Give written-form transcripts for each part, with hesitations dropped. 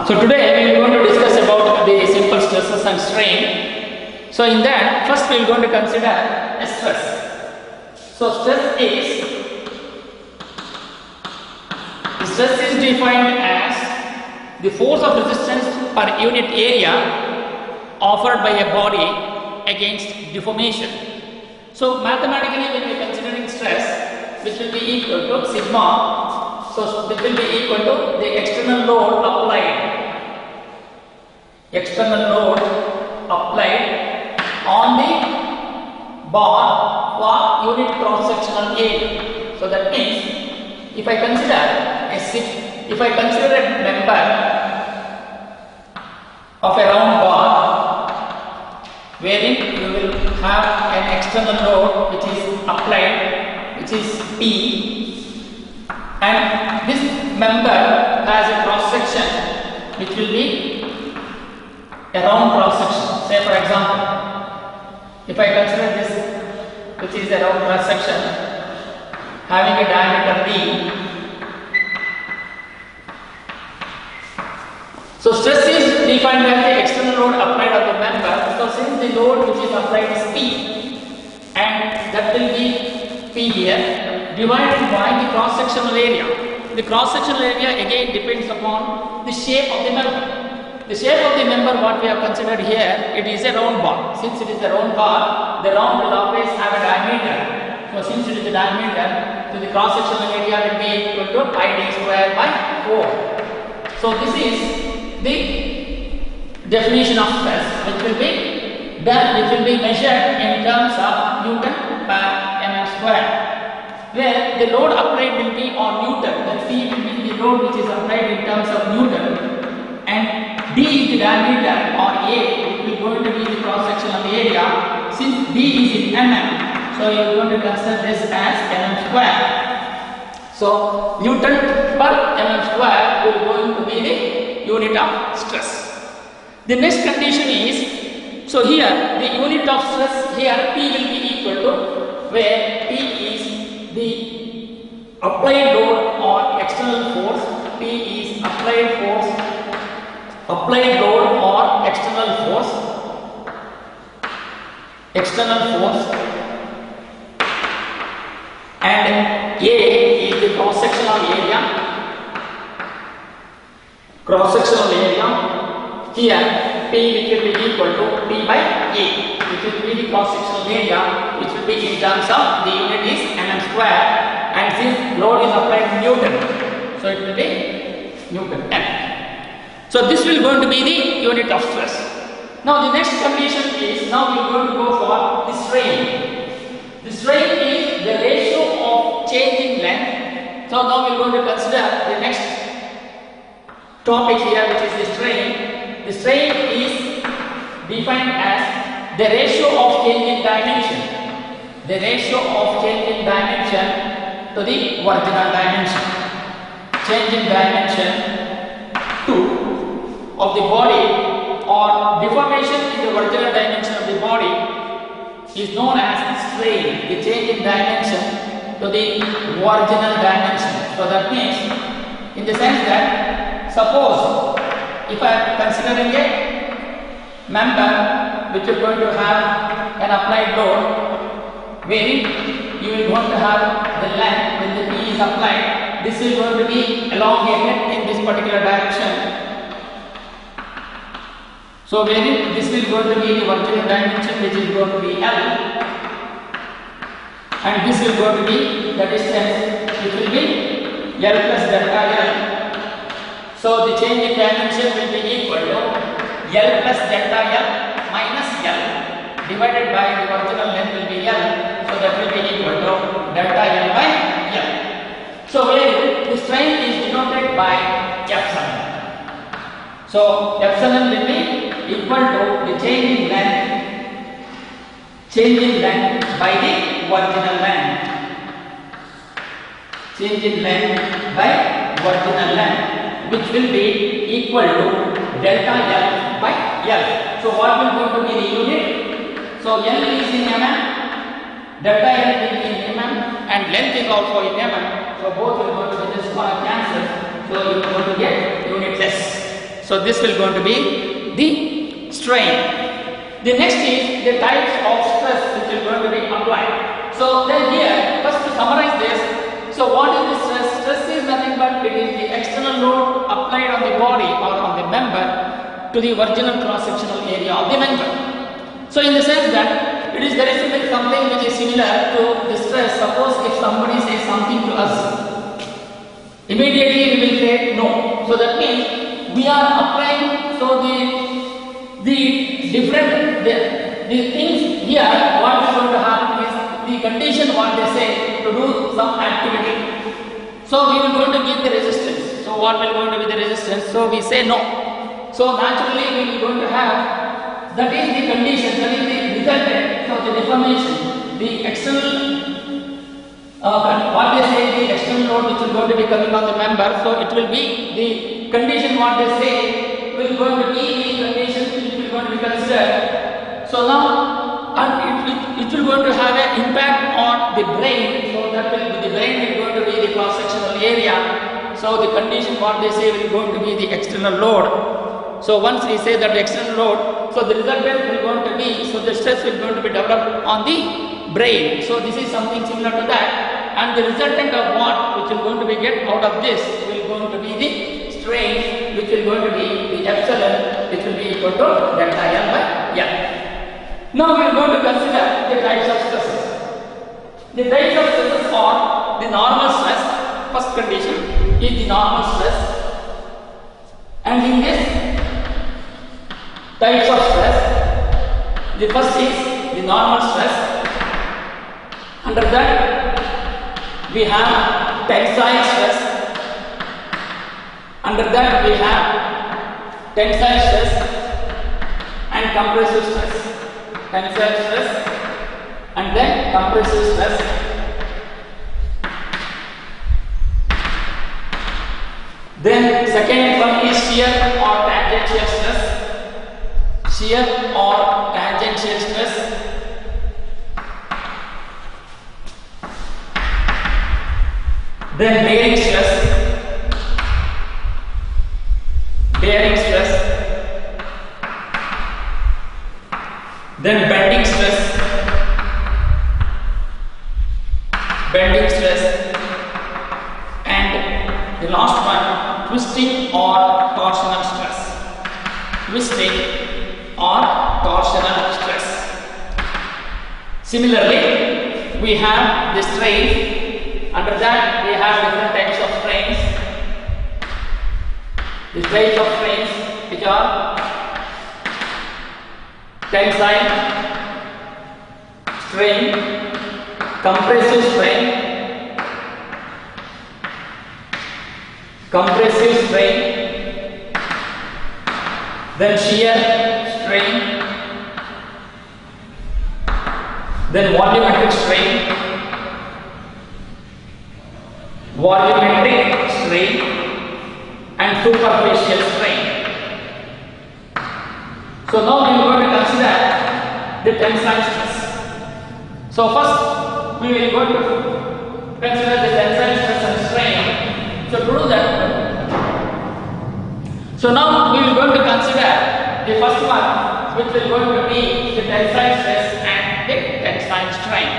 So today we are going to discuss about the simple stresses and strain. So in that, first we are going to consider a stress. So stress is defined as the force of resistance per unit area offered by a body against deformation. So mathematically, when we are considering stress, which will be equal to sigma, so this will be equal to the external load applied. External load applied on the bar for unit cross-sectional area. So that means, if I consider a member of a round bar, wherein you will have an external load which is applied, which is P, and this member has a cross section which will be a round cross section. Say for example, if I consider this, which is a round cross section having a diameter D. So stress is defined as the external load applied on the member. So since the load which is applied is P, and that will be P here, divided by the cross-sectional area. The cross-sectional area again depends upon the shape of the member. The shape of the member what we have considered here, it is a round bar. Since it is a round bar, the round will always have a diameter. So since it is a diameter, so the cross-sectional area will be equal to pi d square by 4. So this is the definition of stress, which will be measured in terms of Newton per mm square, where the load applied will be on Newton. That C will be the load which is applied in terms of Newton, and D is the diameter, or A will be going to be the cross section of the area. Since D is in mm, so you are going to consider this as mm square. So Newton per mm square will going to be the unit of stress. The next condition is, so here the unit of stress here P will be equal to, where P is the applied load or external force. P is applied load or external force, and A is the cross-sectional area. Here P which will be equal to P by A, which will be the cross-sectional area, which will be in terms of the unit is mm square, and since load is applied in Newton, so it will be Newton M. So this will going to be the unit of stress. Now the next condition is, now we are going to go for the strain. The strain is the ratio of change in length. So now we are going to consider the next topic here, which is the strain. The strain is defined as the ratio of change in dimension. The ratio of change in dimension to the original dimension. Change in dimension of the body, or deformation in the original dimension of the body, is known as strain. The change in dimension to the original dimension. So that means, in the sense that, suppose if I am considering a member which is going to have an applied load, wherein you will going to have the length when the P is applied, this is going to be elongated in this particular direction. So wherein this is going to be the original dimension, which is going to be L, and this is going to be the distance, which will be L plus delta L. So the change in dimension will be equal to L plus delta L minus L divided by the original length will be L. So that will be equal to delta L by L. So where the strain is denoted by epsilon. So epsilon will be equal to the change in length by the original length. Change in length by original length, which will be equal to delta L by L. So what will going to be the unit? So L is in mm, delta L will be in mm, and length is also in mm. So both will going to be just cancel. So you are going to get unitless. So this will going to be the strain. The next is the types of stress which is going to be applied. So then here, first to summarize this, so what is the stress? Stress is nothing but it is the external load applied on the body or on the member to the original cross-sectional area of the member. So in the sense that there is something which is similar to the stress. Suppose if somebody says something to us, immediately we will say no. So that means we are applying, so the things here, what is going to happen is the condition what they say to do some activity. So we will going to give the resistance. So what will going to be the resistance? So we say no. So naturally we will going to have, that is the condition, that is the resultant. So the deformation, the external, what they say, the external load which is going to be coming on the member. So it will be the condition what they say will going to be the condition which will going to be considered. So now, and it will going to have an impact on the brain. So that will be, the brain is going to be the cross-sectional area. So the condition what they say will going to be the external load. So once we say that the external load, so the resultant will going to be, so the stress will going to be developed on the brain. So this is something similar to that. And the resultant of what which will going to be get out of this will going to be the strain, which will going to be the epsilon, which will be equal to delta L by L. Now we are going to consider the types of stresses. The types of stresses are the normal stress. First condition is the normal stress. And in this types of stress, the first is the normal stress. Under that we have tensile stress. Under that we have tensile stress and compressive stress. Tensile stress and then compressive stress. Then second one is shear or tangential stress. Shear or tangential stress. Then bearing stress. Bearing stress. Then bending stress, and the last one, twisting or torsional stress. Twisting or torsional stress. Similarly, we have the strain. Under that, we have different types of strains. The types of strains which are tensile strain, compressive strain, then shear strain, then volumetric strain, and superficial strain. So now we are going to consider the tensile stress. So first we will going to consider the tensile stress and strain. So to do that, so now we will going to consider the first one, which will going to be the tensile stress and the tensile strain.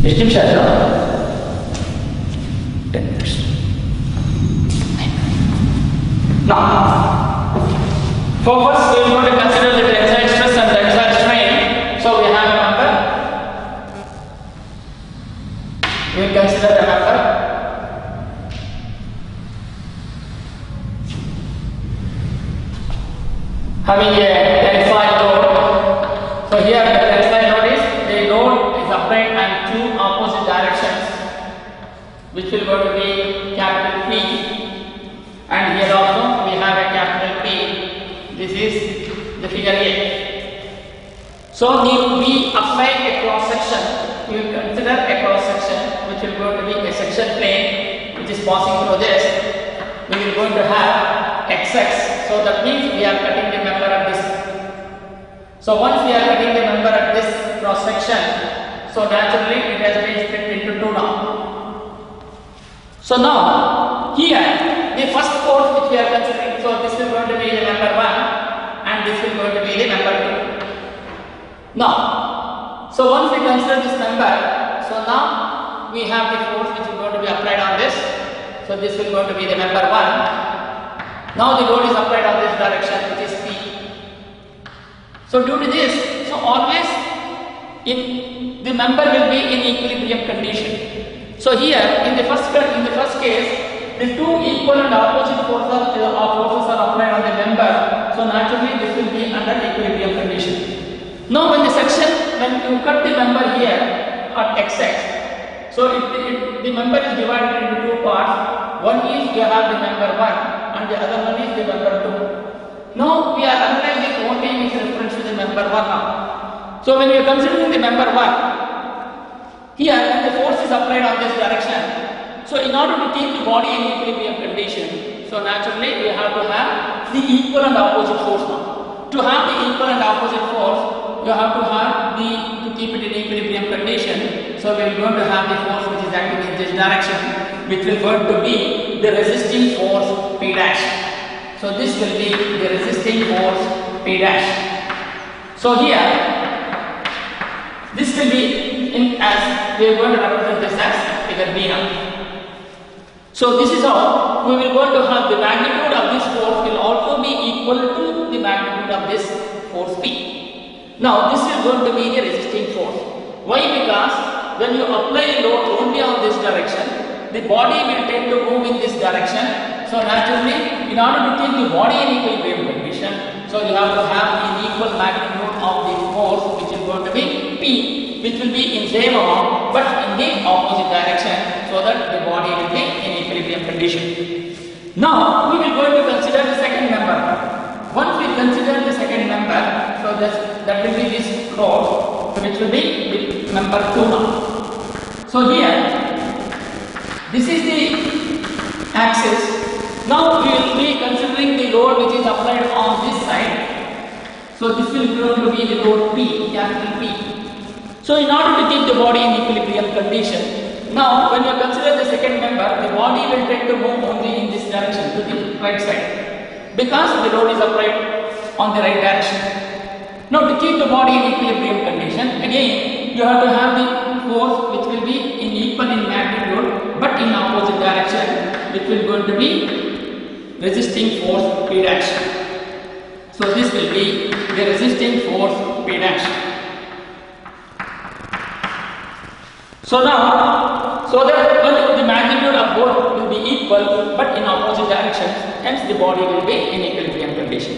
ಎಷ್ಟು ನಿಮಿಷ ಆಯಿತು? 10 minutes. Now, for first we are going to consider the tensile stress and tensile strain. So we have a member. We will consider the member. Having a tensile load. So here the tensile load is, the load is applied in two opposite directions, which will go to be capital P, and here also we have a capital P. This is the figure A. So we apply a cross section. We will consider a cross section which will go to be a section plane which is passing through this. We will going to have XX. So that means we are cutting the member of this. So once we are cutting the member at this cross section, so naturally it has been split into two now. So now here the first force which we are considering, so this is going to be the member 1 and this is going to be the member 2. Now, so once we consider this member, so now we have the force which is going to be applied on this. So this is going to be the member 1. Now the load is applied on this direction, which is P. So due to this, so always the member will be in equilibrium condition. So here in the first case, the two equal and opposite forces are applied on the member. So naturally this will be under equilibrium condition. Now when you cut the member here at XX, so the member is divided into two parts. One is you have the member 1 and the other one is the member 2. Now we are analyzing only with reference to the member 1 now. So when we are considering the member 1, here when the force is applied on this direction, so in order to keep the body in equilibrium condition, so naturally we have to have the equal and opposite force now. To have the equal and opposite force, you have to have to keep it in equilibrium condition. So we are going to have the force which is acting in this direction, which will going to be the resisting force P dash. So this will be the resisting force P dash. So here, this will be as we are going to represent this as figure B now. So this is how we will going to have the magnitude of this force will also be equal to the magnitude of this force P. Now this is going to be the resisting force. Why? Because when you apply load only on this direction, the body will tend to move in this direction. So naturally, in order to keep the body in equilibrium condition, so you have to have an equal magnitude of the force which is going to be P, which will be in same amount but in the opposite direction, so that the body will be in equilibrium condition. Now we will going to consider the second member. Once we consider the second member, so that will be this load, which will be the member 2 now. So here, this is the axis. Now we will be considering the load which is applied on this side. So this will going to be the load P, capital P. So in order to keep the body in equilibrium condition, now when you consider the second member, the body will tend to move only in this direction, to the right side, because the load is applied on the right direction. Now to keep the body in equilibrium condition, again you have to have the force which will be in equal in magnitude but in opposite direction, which will going to be resisting force P dash. So this will be the resisting force P dash. So now, so that the magnitude of both will be equal but in opposite directions, hence the body will be in equilibrium condition.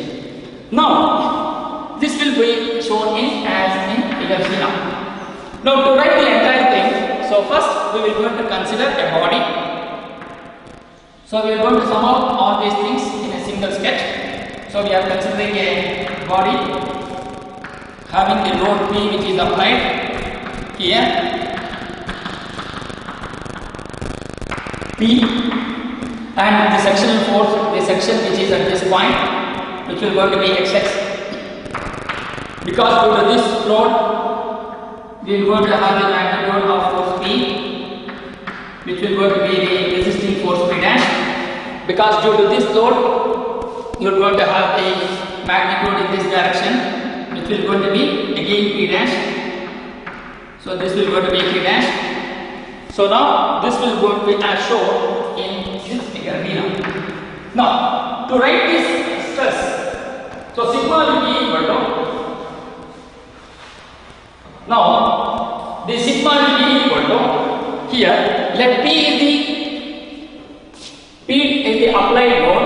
Now, this will be shown as in figure C now. Now to write the entire thing, so first we will going to consider a body. So we are going to sum up all these things in a single sketch. So we are considering a body having the load P which is applied here. P and the sectional force, the section which is at this point, which will going to be XX. Because due to this load, we are going to have the magnitude of force P, which will going to be the resisting force P dash. Because due to this load, you are going to have a magnitude in this direction, which will going to be again P dash. So this will going to be P dash. So now this will going to be as shown in this figure B now. Now to write this stress, so sigma will be equal to, now the sigma will be equal to, here let P is the applied load,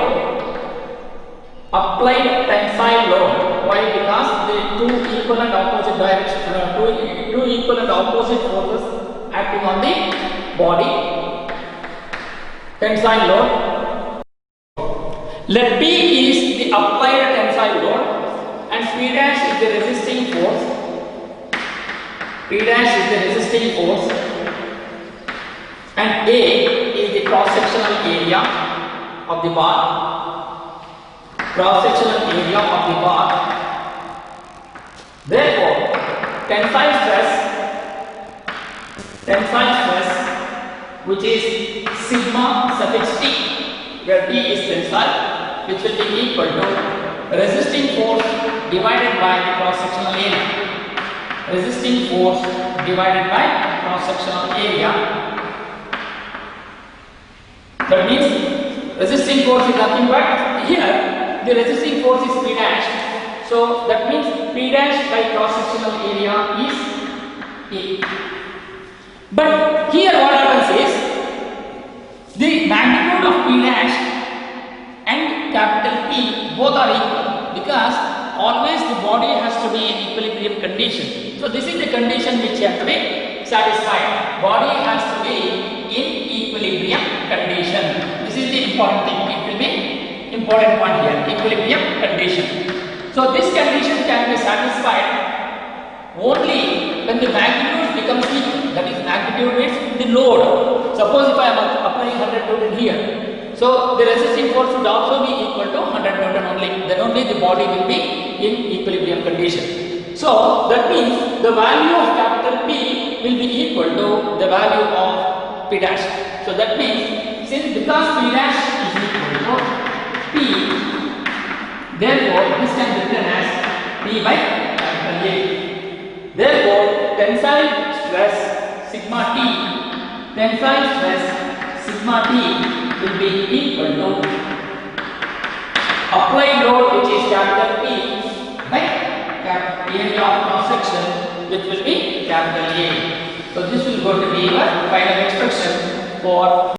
applied tensile load. Why? Because the two equal and opposite direction, two equal and opposite forces acting on the body, tensile load. Let P is the applied tensile load and P dash is the resisting force. P dash is the resisting force and A is the cross-sectional area of the bar. Cross-sectional area of the bar Therefore, tensile stress, which is sigma suffix T, where T is tensile, which will be equal to resisting force divided by the cross-sectional area. Resisting force divided by cross-sectional area. That means resisting force is nothing but here the resisting force is P dash. So that means P dash by cross-sectional area is A. But here what happens is the magnitude of P dash and capital P both are equal, because always the body has to be in equilibrium condition. So this is the condition which has to be satisfied. Body has to be in equilibrium condition. This is the important thing. It will be important point here. Equilibrium condition. So this condition can be satisfied only when the magnitude becomes equal. That is, magnitude means the load. Suppose if I am applying 100 Newton here, so the resisting force should also be equal to 100 Newton only. Then only the body will be in equilibrium condition. So that means the value of capital P will be equal to the value of P dash. So that means because P dash is equal to P, therefore this can be written as P by capital A. Therefore tensile stress sigma T will be equal to applied load, which is capital P, by area of cross section, which will be capital A. So this will go to be your final expression for